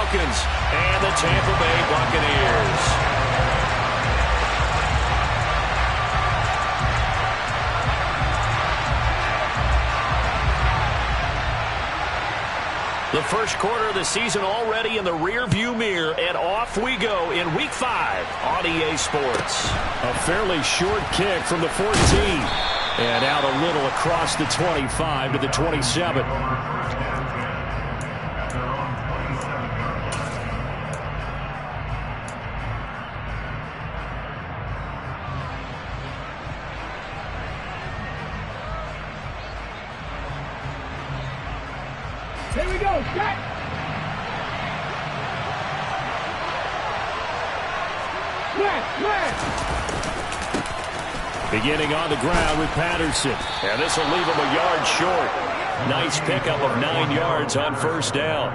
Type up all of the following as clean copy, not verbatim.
Falcons and the Tampa Bay Buccaneers. The first quarter of the season already in the rearview mirror, and off we go in Week 5 on EA Sports. A fairly short kick from the 14. And out a little across the 25 to the 27. Here we go, set! Beginning on the ground with Patterson. And this will leave him a yard short. Nice pickup of 9 yards on first down.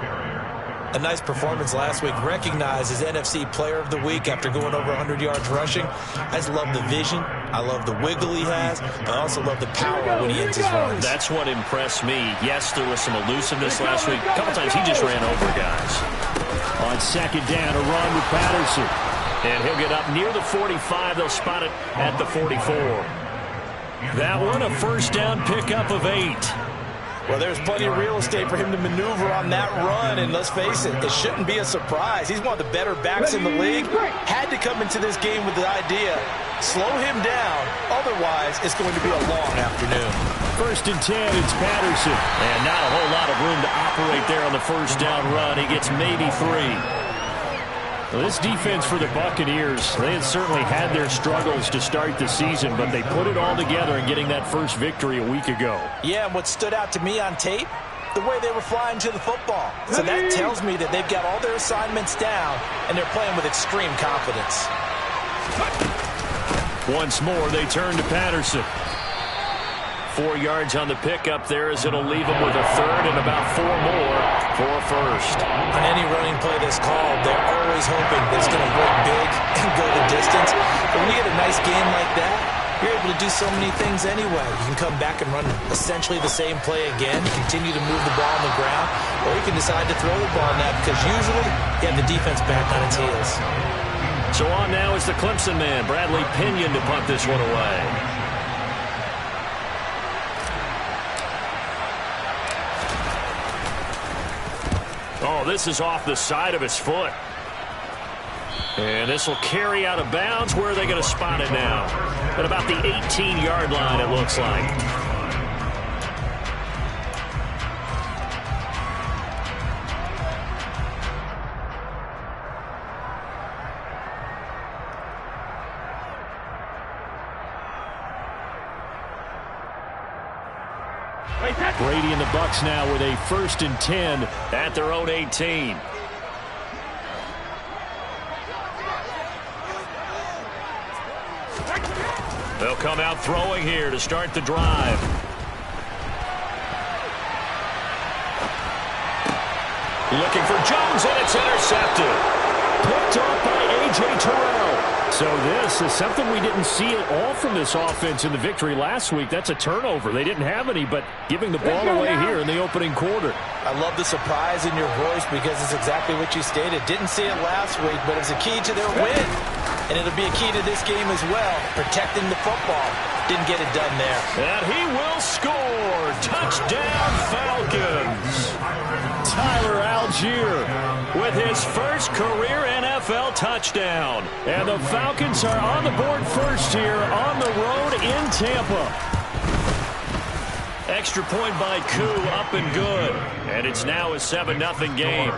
A nice performance last week. Recognized as NFC Player of the Week after going over 100 yards rushing. I just love the vision. I love the wiggle he has. I also love the power when he ends his runs. That's what impressed me. Yes, there was some elusiveness last week. A couple times he just ran over guys. On second down, a run with Patterson. And he'll get up near the 45. They'll spot it at the 44. That one, a first down pickup of 8. Well, there's plenty of real estate for him to maneuver on that run, and let's face it, it shouldn't be a surprise. He's one of the better backs in the league. Had to come into this game with the idea, slow him down, otherwise it's going to be a long afternoon. First and 10, it's Patterson. And not a whole lot of room to operate there on the first down run. He gets maybe 3. Well, this defense for the Buccaneers, they had certainly had their struggles to start the season, but they put it all together in getting that first victory a week ago. Yeah, and what stood out to me on tape, the way they were flying to the football. So that tells me that they've got all their assignments down, and they're playing with extreme confidence. Once more, they turn to Patterson. 4 yards on the pickup there as it'll leave him with a third and about 4 more for a first. On any running play that's called, they're always hoping that it's going to break big and go the distance. But when you get a nice game like that, you're able to do so many things anyway. You can come back and run essentially the same play again, continue to move the ball on the ground, or you can decide to throw the ball now because usually you have the defense back on its heels. So on now is the Clemson man, Bradley Pinion, to punt this one away. Oh, this is off the side of his foot. And this will carry out of bounds. Where are they going to spot it now? At about the 18-yard line, it looks like. Brady and the Bucs now with a first and 10 at their own 18. They'll come out throwing here to start the drive. Looking for Jones, and it's intercepted. Picked off by A.J. Terrell. So this is something we didn't see at all from this offense in the victory last week. That's a turnover. They didn't have any, but giving the ball away here in the opening quarter. I love the surprise in your voice because it's exactly what you stated. Didn't see it last week, but it's a key to their win. And it'll be a key to this game as well, protecting the football. Didn't get it done there. And he will score. Touchdown, Falcons. Tyler Algier with his first career NFL touchdown. And the Falcons are on the board first here on the road in Tampa. Extra point by Koo, up and good. And it's now a 7-0 game.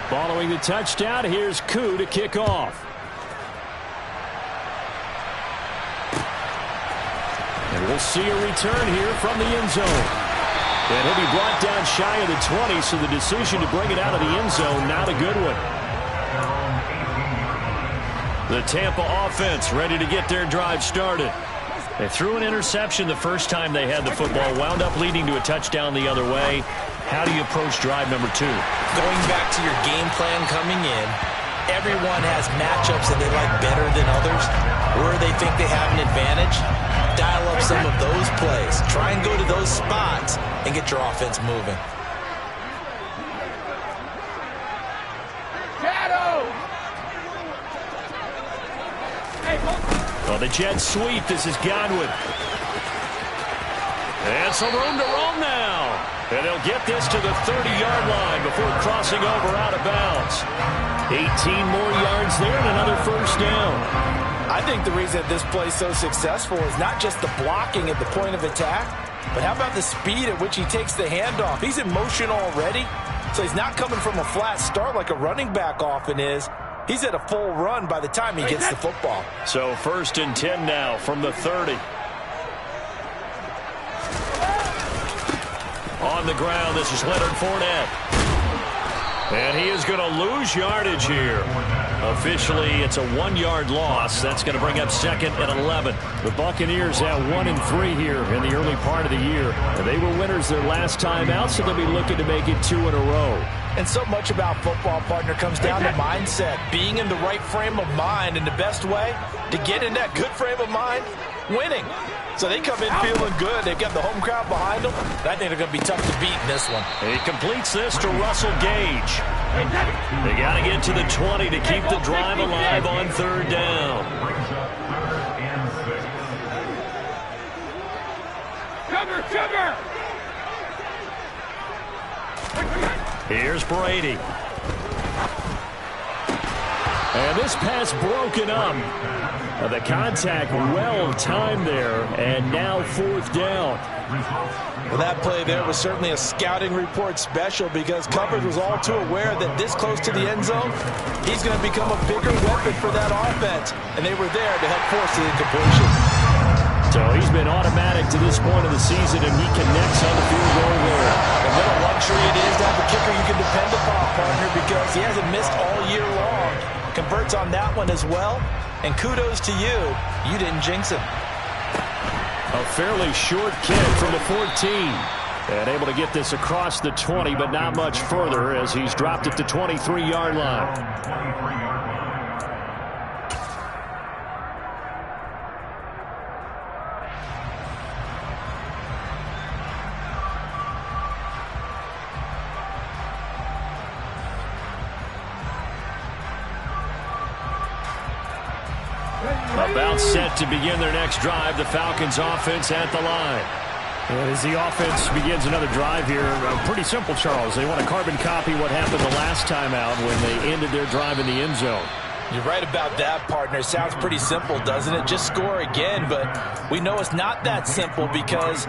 Following the touchdown, here's Koo to kick off. And we'll see a return here from the end zone. And he'll be brought down shy of the 20, so the decision to bring it out of the end zone, not a good one. The Tampa offense ready to get their drive started. They threw an interception the first time they had the football, wound up leading to a touchdown the other way. How do you approach drive number 2? Going back to your game plan coming in, everyone has matchups that they like better than others, where they think they have an advantage. Dial up some of those plays. Try and go to those spots and get your offense moving. Well, the jet sweep. This is Godwin. And some room to roam now. And they'll get this to the 30-yard line before crossing over out of bounds. 18 more yards there and another first down. I think the reason that this play is so successful is not just the blocking at the point of attack, but how about the speed at which he takes the handoff? He's in motion already, so he's not coming from a flat start like a running back often is. He's at a full run by the time he gets the football. So 1st and 10 now from the 30. On the ground, this is Leonard Fournette. And he is going to lose yardage here. Officially, it's a 1-yard loss. That's going to bring up 2nd and 11. The Buccaneers at 1-3 here in the early part of the year. And they were winners their last time out, so they'll be looking to make it 2 in a row. And so much about football, partner, comes down to mindset. Being in the right frame of mind, and the best way to get in that good frame of mind, winning. So they come in feeling good. They've got the home crowd behind them. I think they're going to be tough to beat in this one. He completes this to Russell Gage. They got to get to the 20 to keep the drive alive on 3rd down. Cover! Here's Brady. And this pass broken up. The contact well timed there, and now 4th down. Well, that play there was certainly a scouting report special because coverage was all too aware that this close to the end zone, he's going to become a bigger weapon for that offense, and they were there to help force the incompletion. So he's been automatic to this point of the season, and he connects on the field goal there. And what a luxury it is to have a kicker you can depend upon, partner, because he hasn't missed all year long. Converts on that one as well, and kudos to you. You didn't jinx him. A fairly short kick from the 14. And able to get this across the 20, but not much further as he's dropped it to 23-yard line. About set to begin their next drive, the Falcons offense at the line. And as the offense begins another drive here, pretty simple, Charles. They want to carbon copy what happened the last time out when they ended their drive in the end zone. You're right about that, partner. Sounds pretty simple, doesn't it? Just score again, but we know it's not that simple because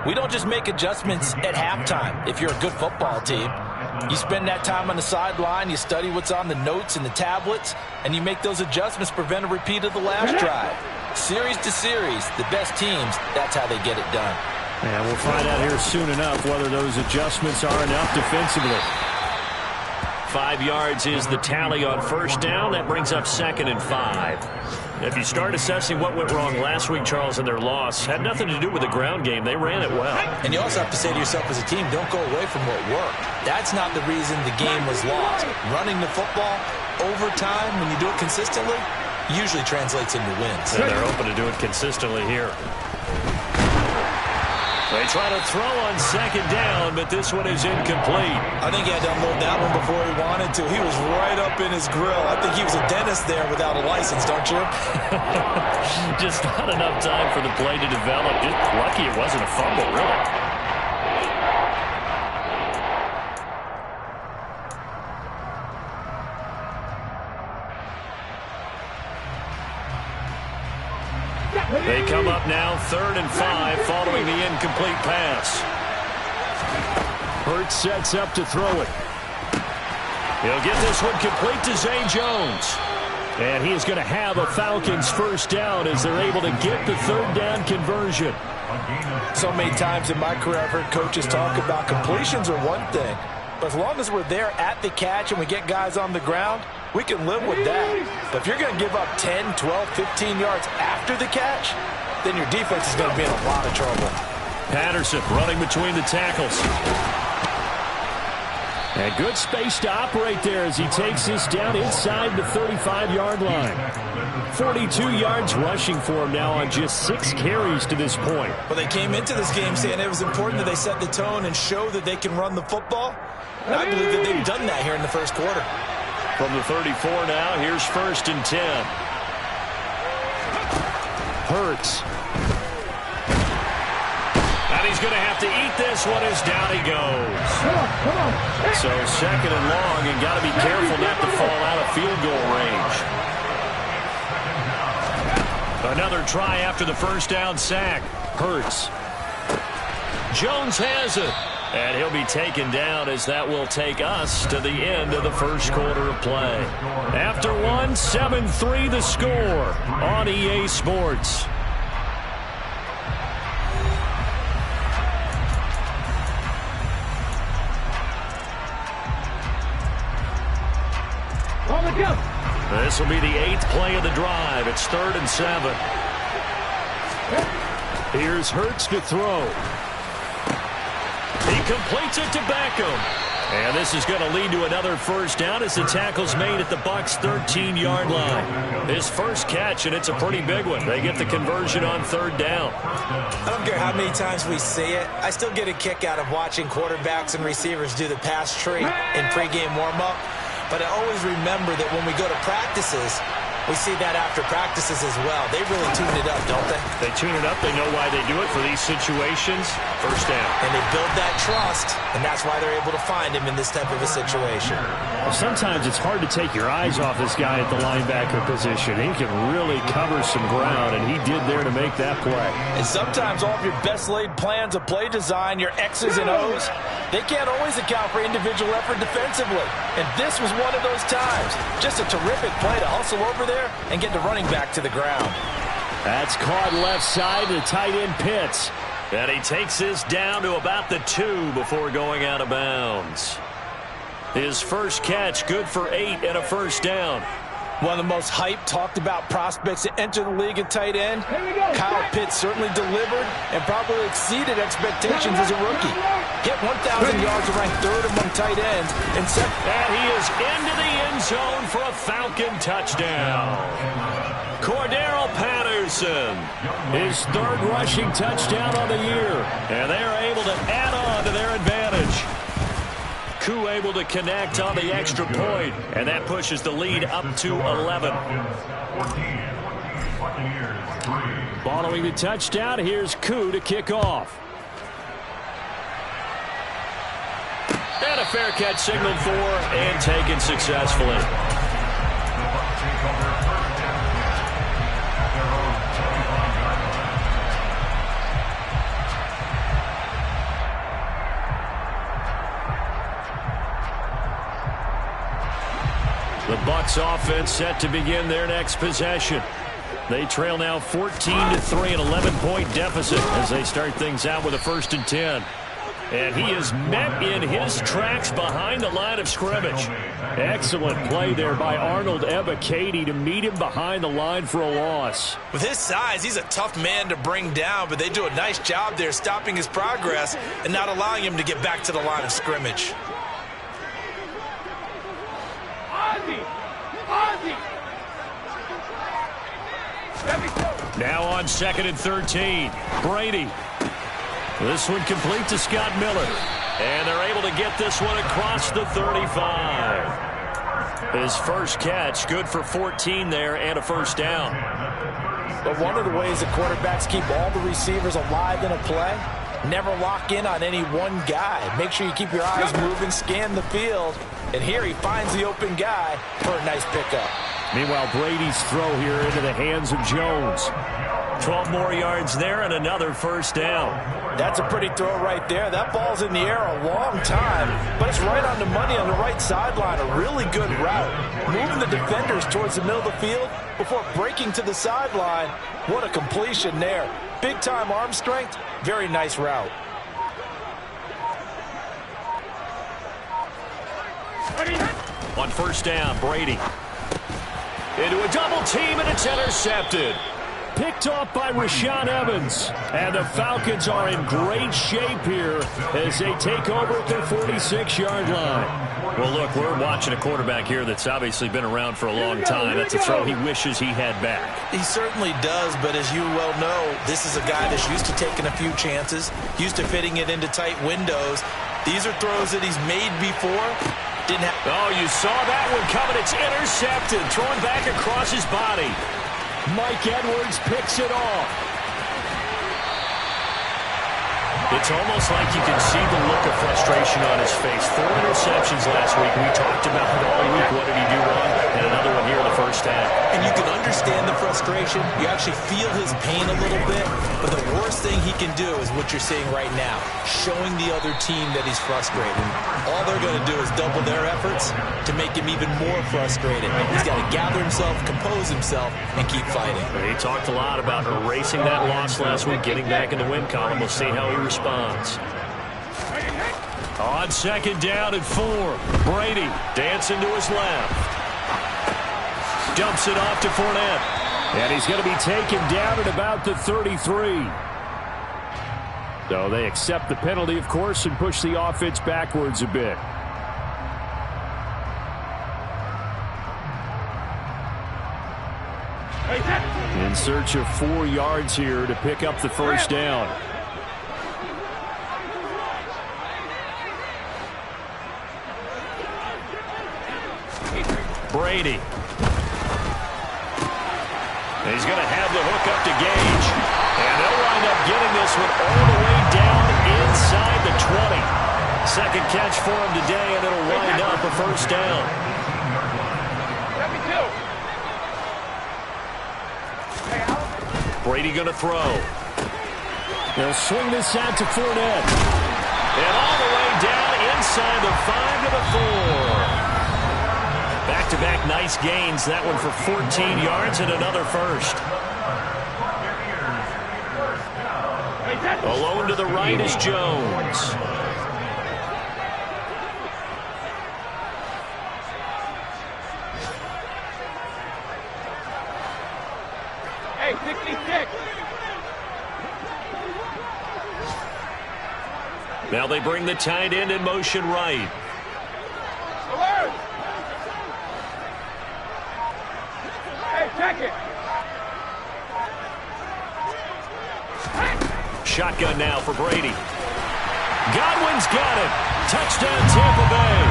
we don't just make adjustments at halftime if you're a good football team. You spend that time on the sideline, you study what's on the notes and the tablets, and you make those adjustments to prevent a repeat of the last drive. Series to series, the best teams, that's how they get it done. And we'll find out here soon enough whether those adjustments are enough defensively. 5 yards is the tally on 1st down. That brings up 2nd and 5. If you start assessing what went wrong last week, Charles, in their loss, had nothing to do with the ground game. They ran it well. And you also have to say to yourself as a team, don't go away from what worked. That's not the reason the game was lost. Running the football over time, when you do it consistently, usually translates into wins. And they're open to do it consistently here. They try to throw on 2nd down, but this one is incomplete. I think he had to unload that one before he wanted to. He was right up in his grill. I think he was a dentist there without a license, don't you? Just not enough time for the play to develop. Just lucky it wasn't a fumble, really. They come up now 3rd and 5 following the incomplete pass. Hurts sets up to throw it. He'll get this one complete to Zay Jones. And he is going to have a Falcons 1st down as they're able to get the 3rd down conversion. So many times in my career I've heard coaches talk about completions are one thing. But as long as we're there at the catch and we get guys on the ground, we can live with that. But if you're going to give up 10, 12, 15 yards after the catch, then your defense is going to be in a lot of trouble. Patterson running between the tackles. And good space to operate there as he takes this down inside the 35-yard line. 42 yards rushing for him now on just 6 carries to this point. Well, they came into this game saying it was important that they set the tone and show that they can run the football. And I believe that they've done that here in the first quarter. From the 34 now, here's 1st and 10. Hurts. And he's going to have to eat this one as down he goes. So 2nd and long, and got to be careful not to fall out of field goal range. Another try after the first down sack. Hurts. Jones has it. And he'll be taken down as that will take us to the end of the first quarter of play. After one, 7-3 the score on EA Sports. This will be the 8th play of the drive. It's 3rd and 7. Here's Hurts to throw. He completes it to Beckham. And this is going to lead to another first down as the tackle's made at the Bucs' 13-yard line. His first catch, and it's a pretty big one. They get the conversion on 3rd down. I don't care how many times we see it. I still get a kick out of watching quarterbacks and receivers do the pass tree in pregame warm-up. But I always remember that when we go to practices, we see that after practices as well. They really tune it up, don't they? They tune it up. They know why they do it for these situations. First down. And they build that trust, and that's why they're able to find him in this type of a situation. Well, sometimes it's hard to take your eyes off this guy at the linebacker position. He can really cover some ground, and he did there to make that play. And sometimes all of your best laid plans of play design, your X's and O's, they can't always account for individual effort defensively. And this was one of those times. Just a terrific play to hustle over there and get the running back to the ground. That's caught left side to tight end Pitts. And he takes this down to about the 2 before going out of bounds. His first catch, good for 8 and a first down. One of the most hyped, talked about prospects to enter the league at tight end. Kyle Pitts certainly delivered and probably exceeded expectations as a rookie. Hit 1,000 yards and ranked 3rd among tight ends. And he is into the end zone for a Falcon touchdown. Cordero Patterson, his 3rd rushing touchdown on the year. And they're able to add on to their advantage. Koo able to connect on the extra point, and that pushes the lead up to 11. Following the touchdown, here's Koo to kick off. And a fair catch signaled for and taken successfully. The Bucs offense set to begin their next possession. They trail now 14-3, an 11-point deficit as they start things out with a 1st and 10. And he is met in his tracks behind the line of scrimmage. Excellent play there by Arnold Ebiketie to meet him behind the line for a loss. With his size, he's a tough man to bring down, but they do a nice job there stopping his progress and not allowing him to get back to the line of scrimmage. Now on 2nd and 13. Brady. This one complete to Scott Miller. And they're able to get this one across the 35. His first catch, good for 14 there and a first down. But one of the ways that quarterbacks keep all the receivers alive in a play, never lock in on any one guy. Make sure you keep your eyes moving, scan the field. And here he finds the open guy for a nice pickup. Meanwhile, Brady's throw here into the hands of Jones. 12 more yards there and another first down. That's a pretty throw right there. That ball's in the air a long time, but it's right on the money on the right sideline. A really good route. Moving the defenders towards the middle of the field before breaking to the sideline. What a completion there. Big-time arm strength. Very nice route. On first down, Brady. Into a double team, and it's intercepted. Picked off by Rashaan Evans. And the Falcons are in great shape here as they take over at their 46-yard line. Well, look, we're watching a quarterback here that's obviously been around for a long time. That's a throw he wishes he had back. He certainly does, but as you well know, this is a guy that's used to taking a few chances, used to fitting it into tight windows. These are throws that he's made before. Oh, you saw that one coming. It's intercepted. Thrown back across his body. Mike Edwards picks it off. It's almost like you can see the look of frustration on his face. 4 interceptions last week. We talked about it all week. What did he do wrong? And another one here in the first half. And you can understand the frustration. You actually feel his pain a little bit. But the worst thing he can do is what you're seeing right now, showing the other team that he's frustrated. All they're going to do is double their efforts to make him even more frustrated. He's got to gather himself, compose himself, and keep fighting. He talked a lot about erasing that loss last week, getting back in the win column. We'll see how he responds. On second down and 4, Brady dancing to his left. Dumps it off to Fournette. And he's going to be taken down at about the 33. So they accept the penalty, of course, and push the offense backwards a bit. In search of 4 yards here to pick up the first down. Brady. And he's going to have the hook up to Gage. And they'll wind up getting this one all the way down inside the 20. Second catch for him today, and it'll wind up a first down. Brady going to throw. They'll swing this out to Fournette. And all the way down inside the 5 to the 4. Back-to-back nice gains. That one for 14 yards and another first. Alone to the right is Jones. Hey, 66. Now they bring the tight end in motion right. Alert. Hey, check it. Shotgun now for Brady. Godwin's got it. Touchdown Tampa Bay.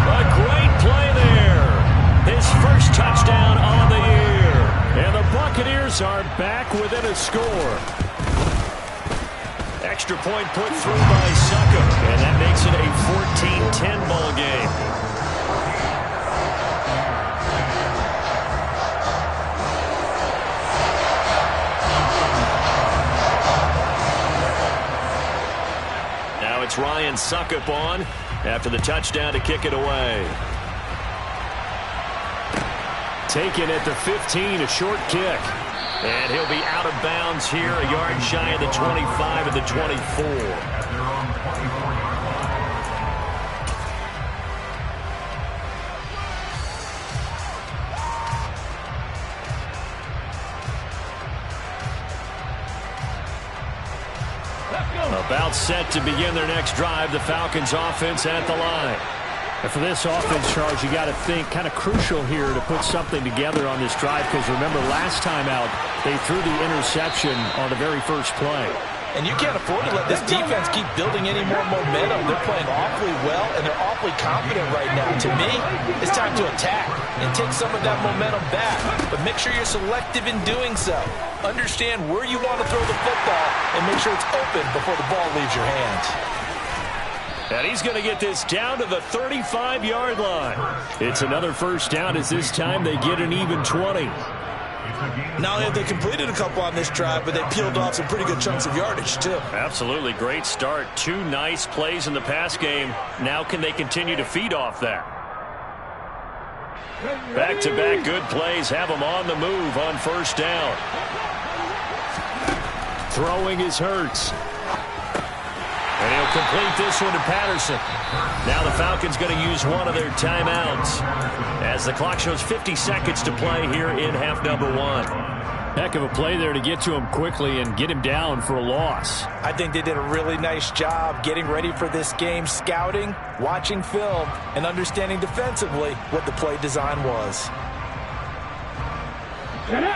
A great play there. His first touchdown on the year. And the Buccaneers are back within a score. Extra point put through by Suckup. And that makes it a 14-10 ball game. It's Ryan Suckup on after the touchdown to kick it away. Taken at the 15, a short kick. And he'll be out of bounds here, a yard shy of the 25 and the 24. About set to begin their next drive, the Falcons offense at the line. And for this offense, Charles, you got to think kind of crucial here to put something together on this drive, because remember last time out they threw the interception on the very first play. And you can't afford to let this defense keep building any more momentum. They're playing awfully well, and they're awfully confident right now. To me, it's time to attack and take some of that momentum back. But make sure you're selective in doing so. Understand where you want to throw the football and make sure it's open before the ball leaves your hands. And he's going to get this down to the 35-yard line. It's another first down as this time they get an even 20. Not only have they completed a couple on this drive, but they peeled off some pretty good chunks of yardage, too. Absolutely. Great start. 2 nice plays in the pass game. Now can they continue to feed off that? Back-to-back good plays have them on the move on first down. Throwing is Hurts. And he'll complete this one to Patterson. Now the Falcons going to use one of their timeouts as the clock shows 50 seconds to play here in half number 1. Heck of a play there to get to him quickly and get him down for a loss. I think they did a really nice job getting ready for this game, scouting, watching film, and understanding defensively what the play design was.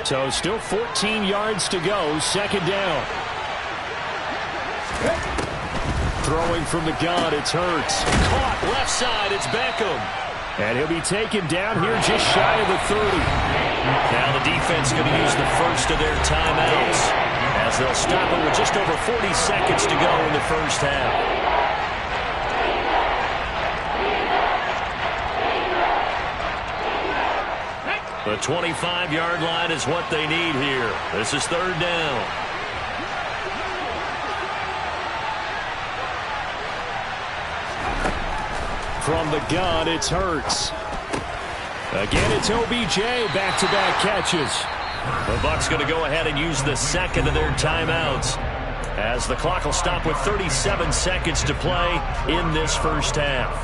So still 14 yards to go, second down. Throwing from the gun, it's Hurts. Caught left side, it's Beckham. And he'll be taken down here just shy of the 30. Now the defense going to use the first of their timeouts as they'll stop it with just over 40 seconds to go in the first half. The 25-yard line is what they need here. This is third down. From the gun, it's Hurts. Again, it's OBJ, back-to-back catches. The Bucs going to go ahead and use the second of their timeouts as the clock will stop with 37 seconds to play in this first half.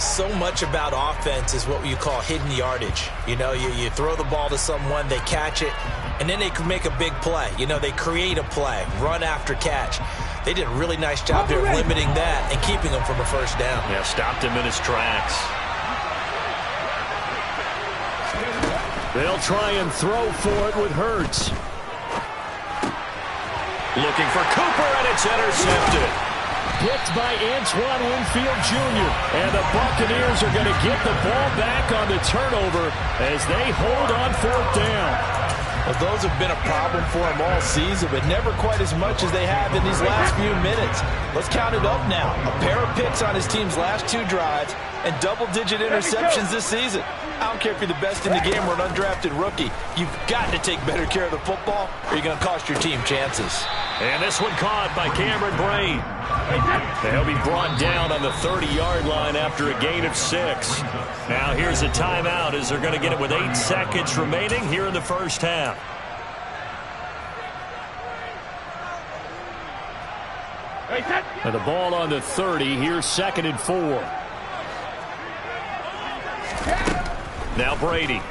So much about offense is what you call hidden yardage. You know, you throw the ball to someone, they catch it, and then they can make a big play. You know, they create a play, run after catch. They did a really nice job there limiting that and keeping him from a first down. Yeah, stopped him in his tracks. They'll try and throw for it with Hurts. Looking for Cooper, and it's intercepted. Picked by Antoine Winfield Jr. And the Buccaneers are going to get the ball back on the turnover as they hold on fourth down. Well, those have been a problem for them all season, but never quite as much as they have in these last few minutes. Let's count it up now. A pair of picks on his team's last 2 drives and double-digit interceptions this season. I don't care if you're the best in the game or an undrafted rookie. You've got to take better care of the football or you're going to cost your team chances. And this one caught by Cameron Braid. And he'll be brought down on the 30-yard line after a gain of 6. Now here's a timeout as they're going to get it with 8 seconds remaining here in the first half. And the ball on the 30. Here's 2nd and 4. Now Brady.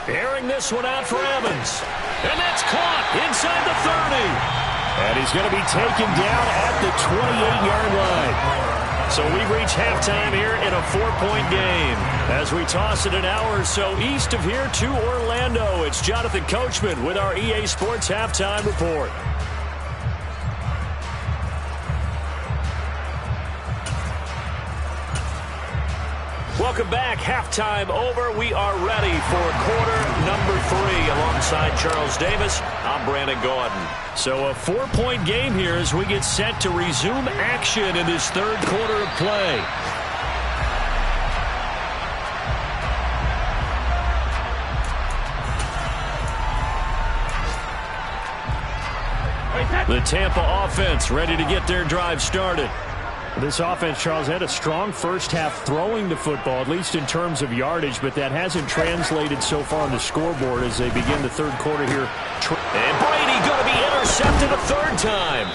Airing this one out for Evans. And that's caught inside the 30. And he's going to be taken down at the 28-yard line. So we reach halftime here in a 4-point game. As we toss it an hour or so east of here to Orlando, it's Jonathan Coachman with our EA Sports Halftime Report. Welcome back. Halftime over. We are ready for quarter number 3 alongside Charles Davis. I'm Brandon Gordon. So a 4-point game here as we get set to resume action in this third quarter of play. The Tampa offense ready to get their drive started. This offense, Charles, had a strong first half throwing the football, at least in terms of yardage, but that hasn't translated so far on the scoreboard as they begin the third quarter here. And Brady going to be intercepted a third time.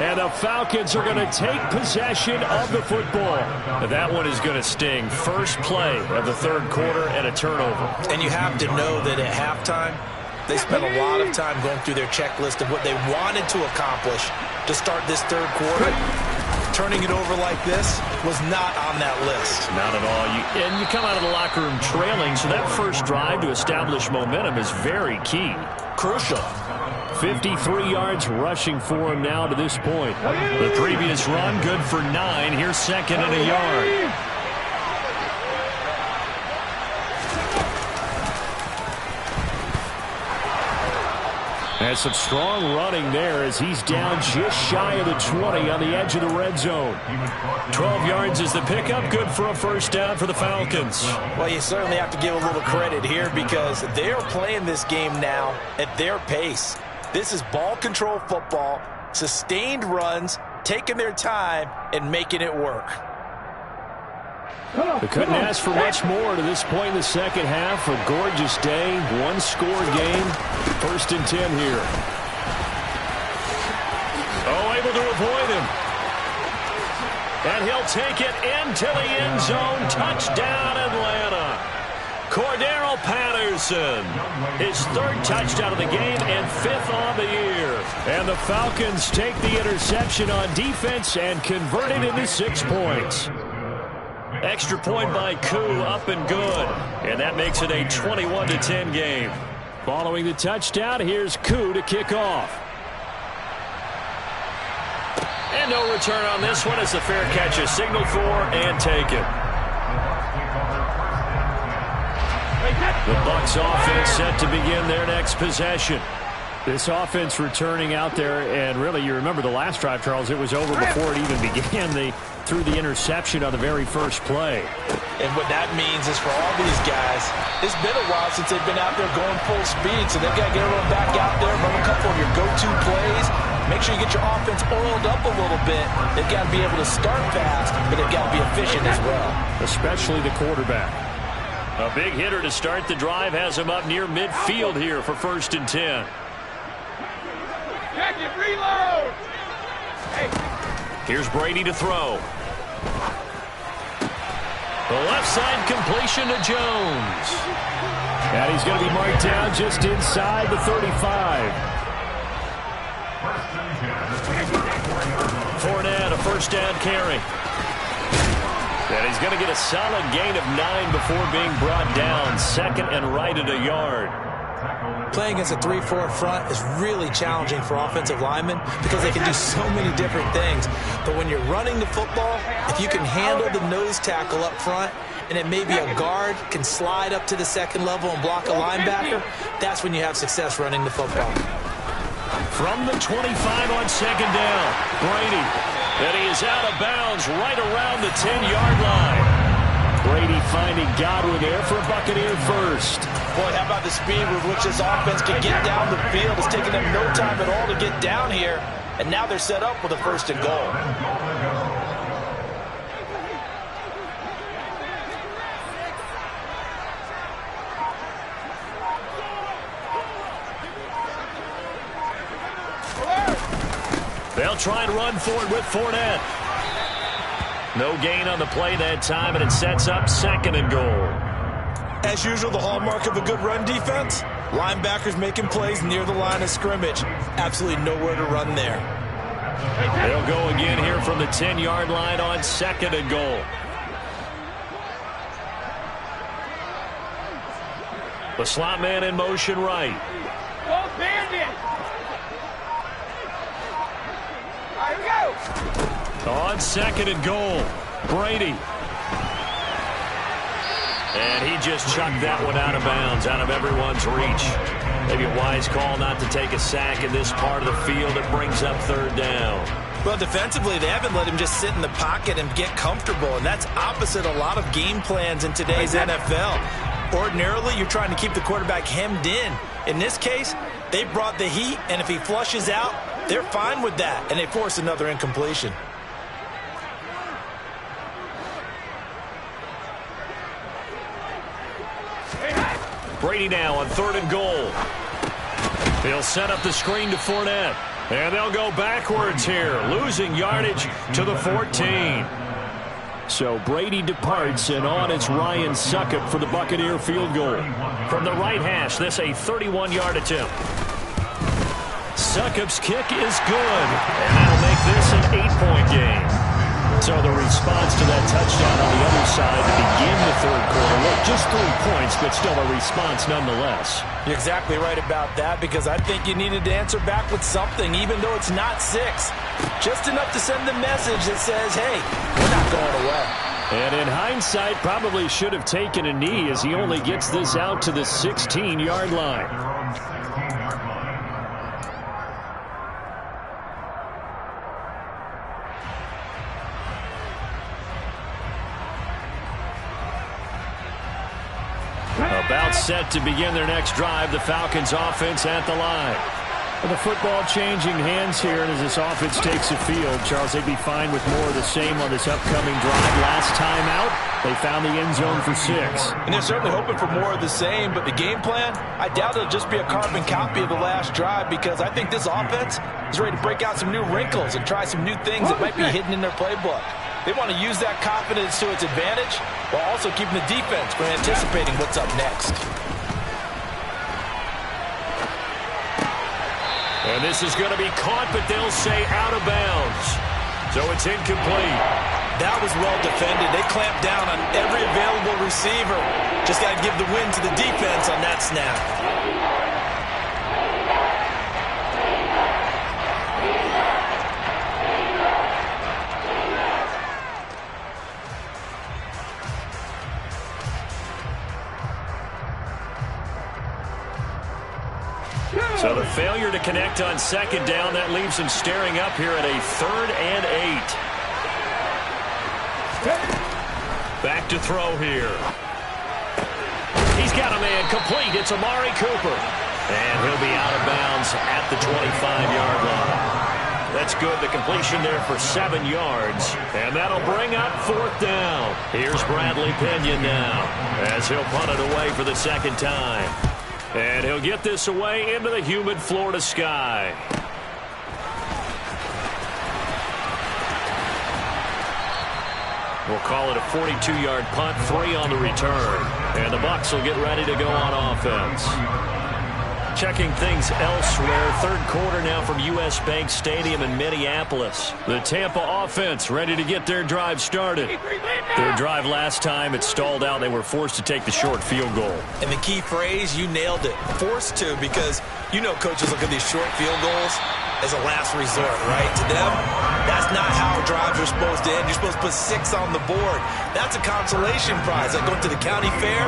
And the Falcons are going to take possession of the football. That one is going to sting. First play of the third quarter and a turnover. And you have to know that at halftime, they spent a lot of time going through their checklist of what they wanted to accomplish to start this third quarter. Turning it over like this was not on that list. Not at all. And you come out of the locker room trailing, so that first drive to establish momentum is very key. Crucial. 53 yards rushing for him now to this point. The previous run good for 9. Here's 2nd and a yard. Has some strong running there as he's down just shy of the 20 on the edge of the red zone. 12 yards is the pickup. Good for a first down for the Falcons. Well, you certainly have to give a little credit here because they are playing this game now at their pace. This is ball control football, sustained runs, taking their time and making it work. They couldn't ask for much more to this point in the second half. A gorgeous day, one-score game. 1st and 10 here. Oh, able to avoid him. And he'll take it into the end zone. Touchdown, Atlanta. Cordero Patterson, his third touchdown of the game and fifth on the year. And the Falcons take the interception on defense and convert it into 6 points. Extra point by Koo, up and good. And that makes it a 21-10 game. Following the touchdown, here's Koo to kick off. And no return on this one as the fair catch is signaled for and taken. The Bucs offense set to begin their next possession. This offense returning out there, and really, you remember the last drive, Charles, it was over before it even began. They threw the interception on the very first play. And what that means is for all these guys, it's been a while since they've been out there going full speed, so they've got to get everyone back out there, run a couple of your go-to plays, make sure you get your offense oiled up a little bit. They've got to be able to start fast, but they've got to be efficient as well. Especially the quarterback. A big hitter to start the drive has him up near midfield here for 1st and 10. Check it, reload! Hey. Here's Brady to throw. The left side completion to Jones. And he's going to be marked down just inside the 35. Fournette, a first down carry. And he's going to get a solid gain of 9 before being brought down. Second and right at a yard. Playing against a 3-4 front is really challenging for offensive linemen because they can do so many different things. But when you're running the football, if you can handle the nose tackle up front, and it may be a guard can slide up to the second level and block a linebacker, that's when you have success running the football. From the 25 on second down, Brady. And he is out of bounds right around the 10-yard line. Brady finding Godwin there for a Buccaneer first. Boy, how about the speed with which this offense can get down the field? It's taken them no time at all to get down here. And now they're set up with a 1st and goal. They'll try and run for it with Fournette. No gain on the play that time, and it sets up 2nd and goal. As usual, the hallmark of a good run defense, linebackers making plays near the line of scrimmage. Absolutely nowhere to run there. They'll go again here from the 10-yard line on 2nd and goal. The slot man in motion right. Go bandit! All right, go! On 2nd and goal, Brady. And he just chucked that one out of bounds, out of everyone's reach. Maybe a wise call not to take a sack in this part of the field. It brings up 3rd down. Well, defensively, they haven't let him just sit in the pocket and get comfortable, and that's opposite a lot of game plans in today's NFL. Ordinarily, you're trying to keep the quarterback hemmed in. In this case, they brought the heat, and if he flushes out, they're fine with that, and they force another incompletion. Brady now on 3rd and goal. He'll set up the screen to Fournette. And they'll go backwards here, losing yardage to the 14. So Brady departs, and on it's Ryan Succop for the Buccaneer field goal. From the right hash, this a 31-yard attempt. Succop's kick is good, and that'll make this an 8-point game. So the response to that touchdown on the other side to begin the 3rd quarter. Look, just 3 points, but still a response nonetheless. You're exactly right about that, because I think you needed to answer back with something, even though it's not 6. Just enough to send the message that says, hey, we're not going away. And in hindsight, probably should have taken a knee as he only gets this out to the 16-yard line. About set to begin their next drive, the Falcons offense at the line. Well, the football changing hands here, and as this offense takes the field, Charles, they'd be fine with more of the same on this upcoming drive. Last time out, they found the end zone for 6. And they're certainly hoping for more of the same, but the game plan, I doubt it'll just be a carbon copy of the last drive, because I think this offense is ready to break out some new wrinkles and try some new things that might be hidden in their playbook. They want to use that confidence to its advantage while also keeping the defense from anticipating what's up next. And this is going to be caught, but they'll say out of bounds. So it's incomplete. That was well defended. They clamped down on every available receiver. Just got to give the win to the defense on that snap. So the failure to connect on second down, that leaves him staring up here at a 3rd and 8. Back to throw here. He's got a man complete. It's Amari Cooper. And he'll be out of bounds at the 25-yard line. That's good. The completion there for 7 yards. And that'll bring up 4th down. Here's Bradley Pinion now as he'll punt it away for the second time. And he'll get this away into the humid Florida sky. We'll call it a 42-yard punt, 3 on the return. And the Bucs will get ready to go on offense. Checking things elsewhere. 3rd quarter now from U.S. Bank Stadium in Minneapolis. The Tampa offense ready to get their drive started. Their drive last time, it stalled out. They were forced to take the short field goal. And the key phrase, you nailed it. Forced to, because you know coaches look at these short field goals as a last resort, right? To them, that's not how drives are supposed to end. You're supposed to put 6 on the board. That's a consolation prize. Like going to the county fair,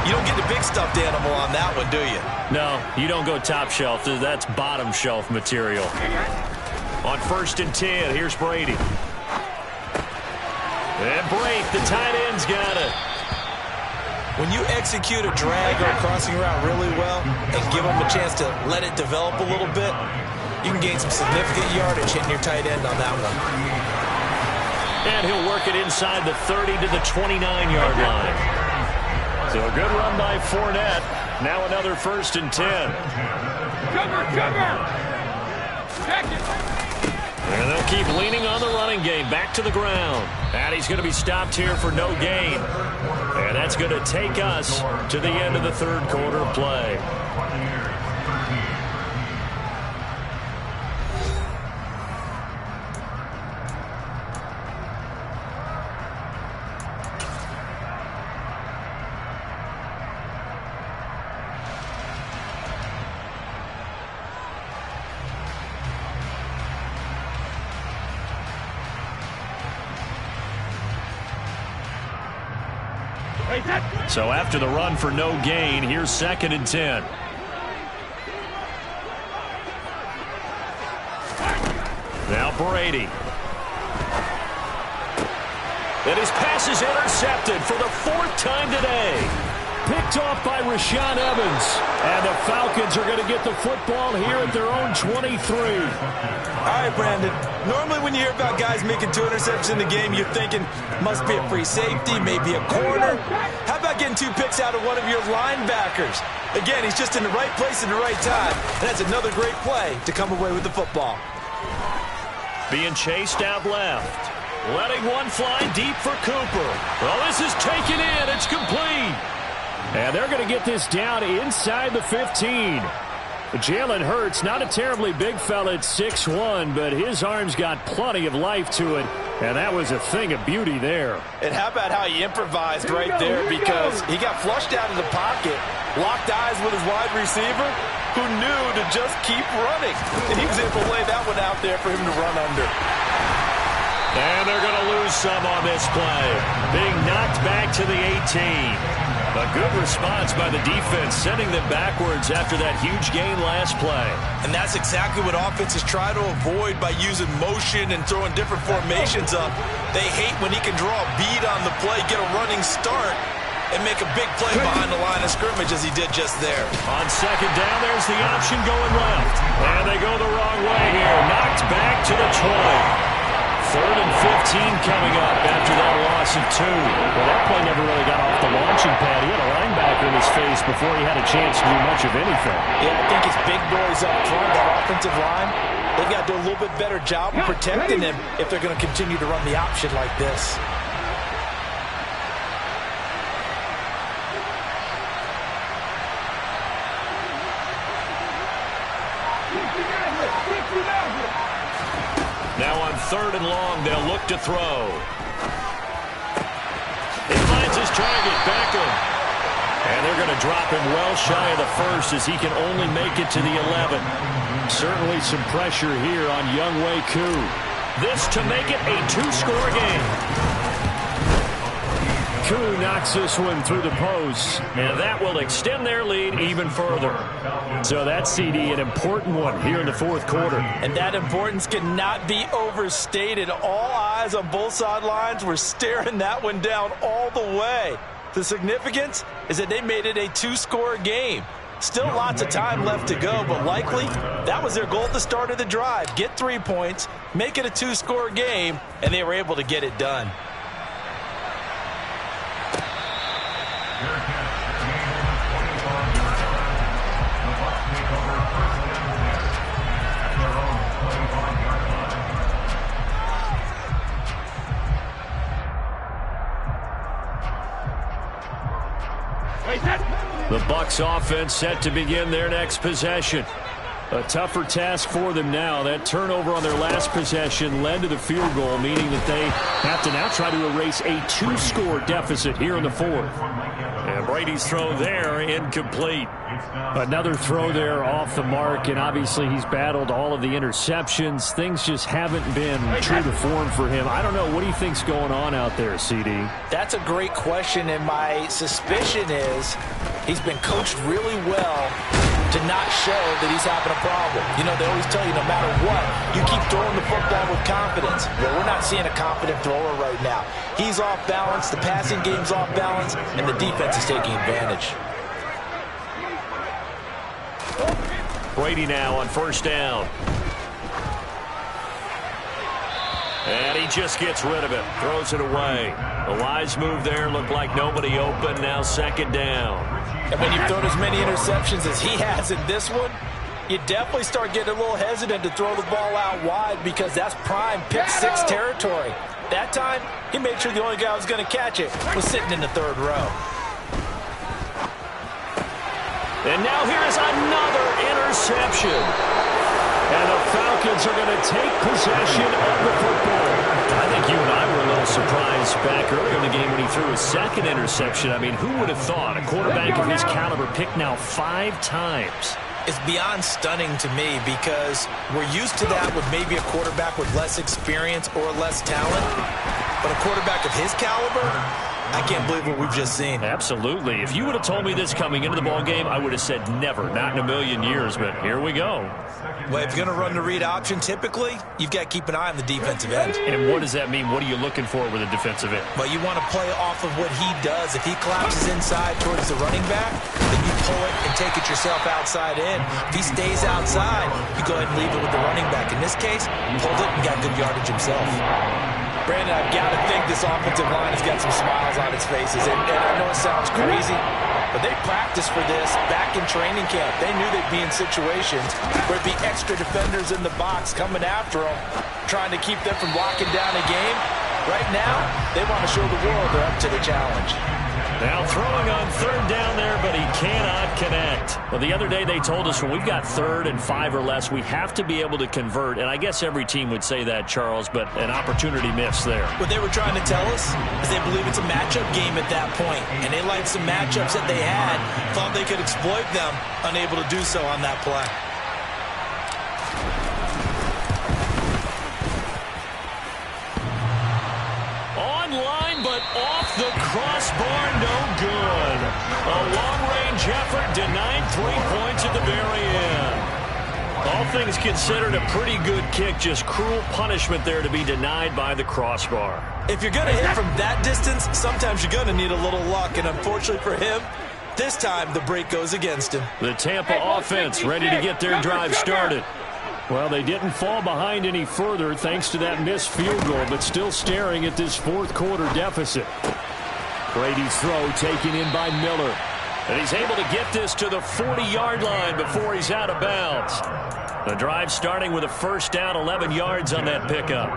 you don't get the big stuffed animal on that one, do you? No, you don't go top shelf. That's bottom shelf material. On 1st and 10, here's Brady. And Brake, the tight end's got it. When you execute a drag or a crossing route really well and give them a chance to let it develop a little bit, you can gain some significant yardage hitting your tight end on that one. And he'll work it inside the 30 to the 29-yard line. So a good run by Fournette. Now another 1st and 10. Cover! Check it! And they'll keep leaning on the running game. Back to the ground. And he's going to be stopped here for no gain. And that's going to take us to the end of the 3rd quarter play. So after the run for no gain, here's 2nd and 10. Now Brady. And his pass is intercepted for the 4th time today. Picked off by Rashaan Evans. And the Falcons are going to get the football here at their own 23. All right, Brandon. Normally when you hear about guys making 2 interceptions in the game, you're thinking must be a free safety, maybe a corner. How about getting 2 picks out of one of your linebackers? Again, he's just in the right place at the right time. And that's another great play to come away with the football. Being chased out left. Letting one fly deep for Cooper. Well, this is taken in. It's complete. And they're going to get this down inside the 15. Jalen Hurts, not a terribly big fella at 6'1", but his arms got plenty of life to it, and that was a thing of beauty there. And how about how he improvised right there, because he got flushed out of the pocket, locked eyes with his wide receiver, who knew to just keep running. And he was able to lay that one out there for him to run under. And they're going to lose some on this play. Being knocked back to the 18. A good response by the defense, sending them backwards after that huge gain last play. And that's exactly what offenses try to avoid by using motion and throwing different formations up. They hate when he can draw a bead on the play, get a running start, and make a big play behind the line of scrimmage as he did just there. On second down, there's the option going left. And they go the wrong way here. Knocked back to the 20. 3rd and 15 coming up after that loss of 2. Well, that play never really got off the launching pad. He had a linebacker in his face before he had a chance to do much of anything. Yeah, I think it's big boys up front, that offensive line. They've got to do a little bit better job of protecting him if they're going to continue to run the option like this. Now on 3rd and long, they'll look to throw. He finds his target, Beckham. And they're going to drop him well shy of the 1st as he can only make it to the 11. Certainly some pressure here on Younghoe Koo. This to make it a 2-score game. Koo knocks this one through the post, and that will extend their lead even further. So that's, CD, an important one here in the 4th quarter. And that importance cannot be overstated. All eyes on both sidelines were staring that one down all the way. The significance is that they made it a 2-score game. Still lots of time left to go, but likely that was their goal at the start of the drive. Get 3 points, make it a 2-score game, and they were able to get it done. The Bucs offense set to begin their next possession. A tougher task for them now. That turnover on their last possession led to the field goal, meaning that they have to now try to erase a 2-score deficit here in the 4th. And Brady's throw there, incomplete. Another throw there off the mark, and obviously he's battled all of the interceptions. Things just haven't been true to form for him. I don't know. What do you think's going on out there, CD? That's a great question, and my suspicion is he's been coached really well to not show that he's having a problem. You know, they always tell you no matter what, you keep throwing the football with confidence. Well, we're not seeing a confident thrower right now. He's off balance, the passing game's off balance, and the defense is taking advantage. Brady now on 1st down. And he just gets rid of it, throws it away. A wise move there, looked like nobody open, now 2nd down. And when you've thrown as many interceptions as he has in this one, you definitely start getting a little hesitant to throw the ball out wide because that's prime pick-6 territory. That time, he made sure the only guy who was going to catch it was sitting in the 3rd row. And now here is another interception. And the Falcons are going to take possession of the football. I think you and I were a little surprised back earlier in the game when he threw his 2nd interception. I mean, who would have thought a quarterback of his caliber picked now 5 times? It's beyond stunning to me because we're used to that with maybe a quarterback with less experience or less talent. But a quarterback of his caliber, I can't believe what we've just seen. Absolutely. If you would have told me this coming into the ballgame, I would have said never, not in a million years, but here we go. Well, if you're going to run the read option, typically, you've got to keep an eye on the defensive end. And what does that mean? What are you looking for with a defensive end? Well, you want to play off of what he does. If he collapses inside towards the running back, then you pull it and take it yourself outside in. If he stays outside, you go ahead and leave it with the running back. In this case, pulled it and got good yardage himself. Brandon, I've got to think this offensive line has got some smiles on its faces. And I know it sounds crazy, but they practiced for this back in training camp. They knew they'd be in situations where there'd be extra defenders in the box coming after them, trying to keep them from locking down a game. Right now, they want to show the world they're up to the challenge. Now throwing on 3rd down there, but he cannot connect. Well, the other day they told us when we've got 3rd and 5 or less, we have to be able to convert. And I guess every team would say that, Charles, but an opportunity missed there. What they were trying to tell us is they believe it's a matchup game at that point. And they liked some matchups that they had, thought they could exploit them, unable to do so on that play. But off the crossbar, no good. A long-range effort denied 3 points at the very end. All things considered, a pretty good kick. Just cruel punishment there to be denied by the crossbar. If you're going to hit from that distance, sometimes you're going to need a little luck. And unfortunately for him, this time the break goes against him. The Tampa offense ready to get their drive started. Well, they didn't fall behind any further thanks to that missed field goal, but still staring at this fourth quarter deficit. Brady's throw taken in by Miller. And he's able to get this to the 40-yard line before he's out of bounds. The drive starting with a first down, 11 yards on that pickup.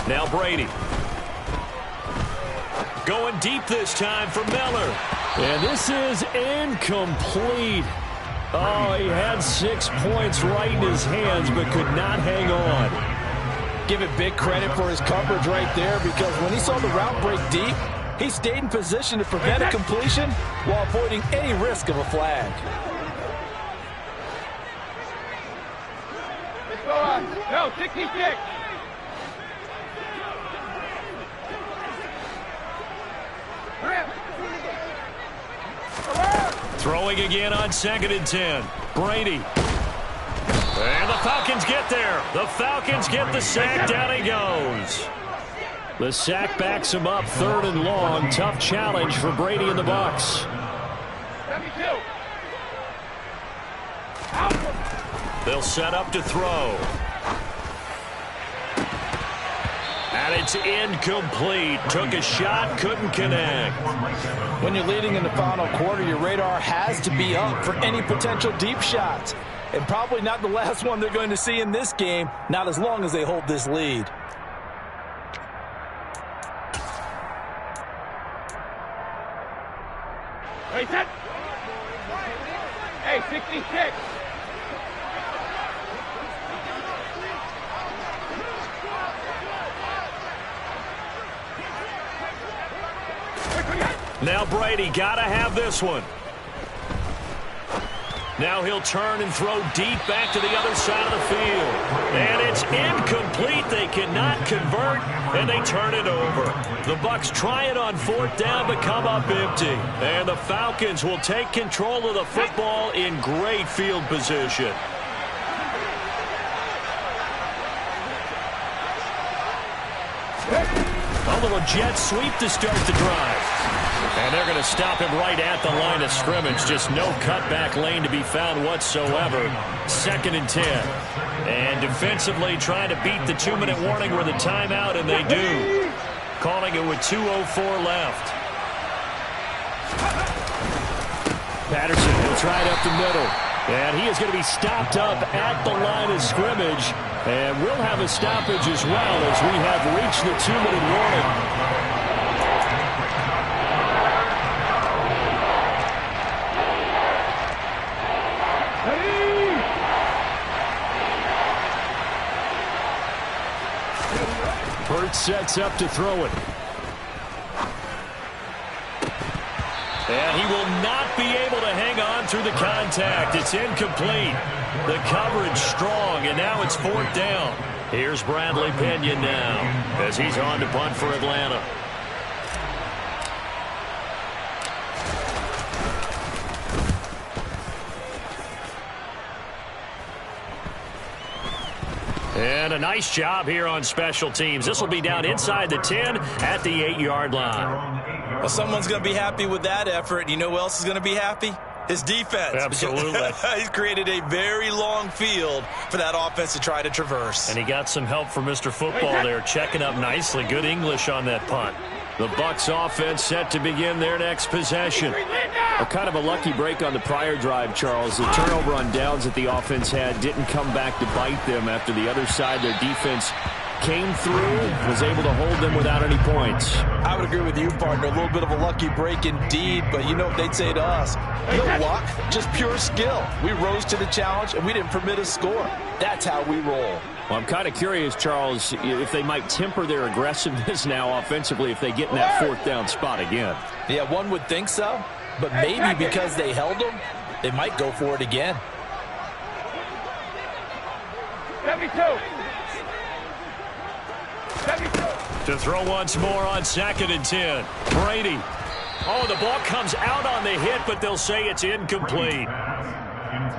Now Brady. Going deep this time for Miller. And this is incomplete. Oh, he had 6 points right in his hands, but could not hang on. Give it big credit for his coverage right there, because when he saw the route break deep, he stayed in position to prevent a completion while avoiding any risk of a flag. Let's go on. No, 66. Throwing again on 2nd and 10. Brady. And the Falcons get there. The Falcons get the sack. Down he goes. The sack backs him up 3rd and long. Tough challenge for Brady and the Bucs. 72. They'll set up to throw. And it's incomplete. Took a shot, couldn't connect. When you're leading in the final quarter, your radar has to be up for any potential deep shots. And probably not the last one they're going to see in this game, not as long as they hold this lead. Hey, set. Hey, 66. Now Brady, gotta have this one. Now he'll turn and throw deep back to the other side of the field. And it's incomplete. They cannot convert, and they turn it over. The Bucs try it on 4th down, but come up empty. And the Falcons will take control of the football in great field position. A little jet sweep to start the drive. And they're going to stop him right at the line of scrimmage. Just no cutback lane to be found whatsoever. 2nd and 10. And defensively trying to beat the 2-minute warning with a timeout, and they do. Calling it with 2:04 left. Patterson will try it up the middle. And he is going to be stopped up at the line of scrimmage. And we'll have a stoppage as well as we have reached the 2-minute warning. Sets up to throw it. And he will not be able to hang on through the contact. It's incomplete. The coverage strong, and now it's 4th down. Here's Bradley Pinion now as he's on to punt for Atlanta. And a nice job here on special teams. This will be down inside the 10 at the 8-yard line. Well, someone's going to be happy with that effort. You know who else is going to be happy? His defense. Absolutely. He's created a very long field for that offense to try to traverse. And he got some help from Mr. Football there, checking up nicely. Good English on that punt. The Bucs offense set to begin their next possession. Kind of a lucky break on the prior drive, Charles. The turnover on downs that the offense had didn't come back to bite them after the other side. Their defense came through, was able to hold them without any points. I would agree with you, partner. A little bit of a lucky break indeed, but you know what they'd say to us? No luck, just pure skill. We rose to the challenge, and we didn't permit a score. That's how we roll. Well, I'm kind of curious, Charles, if they might temper their aggressiveness now offensively if they get in that 4th down spot again. Yeah, one would think so, but maybe because they held them, they might go for it again. 72. To throw once more on 2nd and 10. Brady. Oh, the ball comes out on the hit, but they'll say it's incomplete.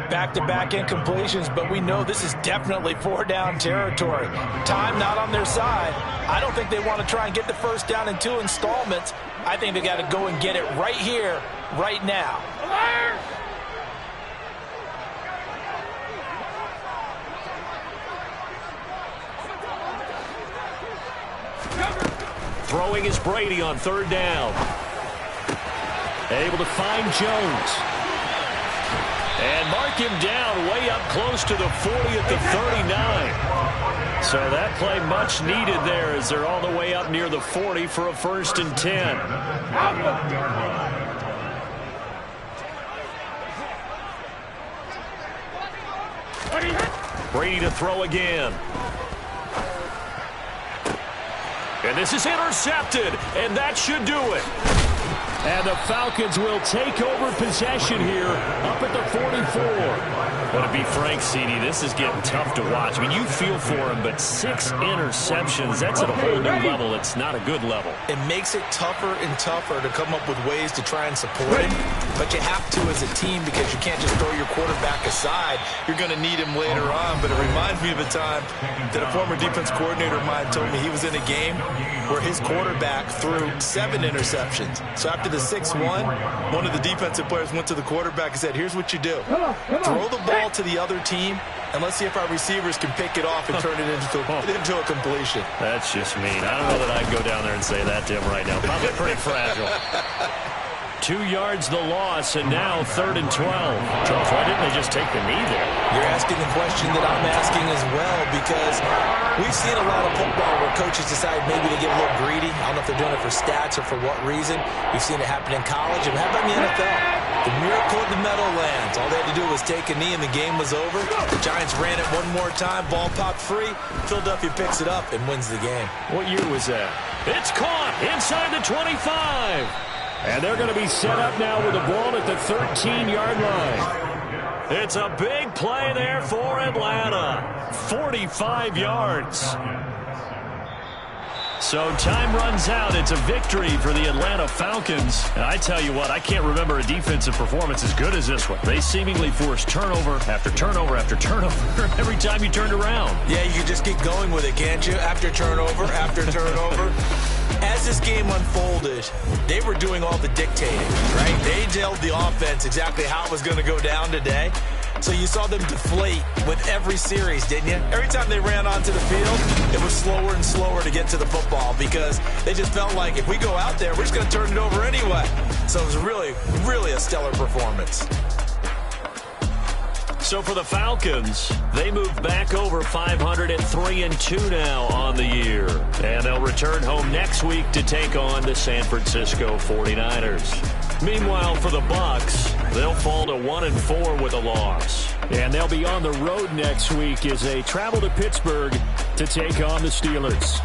Back-to-back incompletions, but we know this is definitely 4-down territory. Time not on their side. I don't think they want to try and get the first down in 2 installments. I think they got to go and get it right here, right now. Throwing is Brady on 3rd down. Able to find Jones. And mark him down way up close to the 40 at the 39. So that play much needed there as they're all the way up near the 40 for a 1st and 10. Brady to throw again. And this is intercepted, and that should do it. And the Falcons will take over possession here up at the 44. But to be frank, CD, this is getting tough to watch. I mean, you feel for him, but 6 interceptions, that's at a whole new level. It's not a good level. It makes it tougher and tougher to come up with ways to try and support him. But you have to as a team because you can't just throw your quarterback aside. You're going to need him later on. But it reminds me of a time that a former defense coordinator of mine told me he was in a game where his quarterback threw 7 interceptions. So after the 6-1, one of the defensive players went to the quarterback and said, here's what you do. Throw the ball to the other team, and let's see if our receivers can pick it off and turn it into a completion. That's just mean. I don't know that I'd go down there and say that to him right now. Probably pretty fragile. 2 yards the loss, and now 3rd and 12. Charles, why didn't they just take the knee there? You're asking the question that I'm asking as well, because we've seen a lot of football where coaches decide maybe to get a little greedy. I don't know if they're doing it for stats or for what reason. We've seen it happen in college, and how about in the NFL? The miracle of the Meadowlands. All they had to do was take a knee, and the game was over. The Giants ran it one more time. Ball popped free. Philadelphia picks it up and wins the game. What year was that? It's caught inside the 25. And they're going to be set up now with the ball at the 13-yard line. It's a big play there for Atlanta. 45 yards. So time runs out. It's a victory for the Atlanta Falcons. And I tell you what, I can't remember a defensive performance as good as this one. They seemingly forced turnover after turnover after turnover every time you turned around. Yeah, you can just keep going with it, can't you? After turnover, after turnover. As this game unfolded, they were doing all the dictating, right? They told the offense exactly how it was going to go down today. So you saw them deflate with every series, didn't you? Every time they ran onto the field, it was slower and slower to get to the football because they just felt like if we go out there, we're just going to turn it over anyway. So it was really, really a stellar performance. So for the Falcons, they move back over 500 at 3-2 now on the year. And they'll return home next week to take on the San Francisco 49ers. Meanwhile, for the Bucs, they'll fall to 1-4 with a loss. And they'll be on the road next week as they travel to Pittsburgh to take on the Steelers.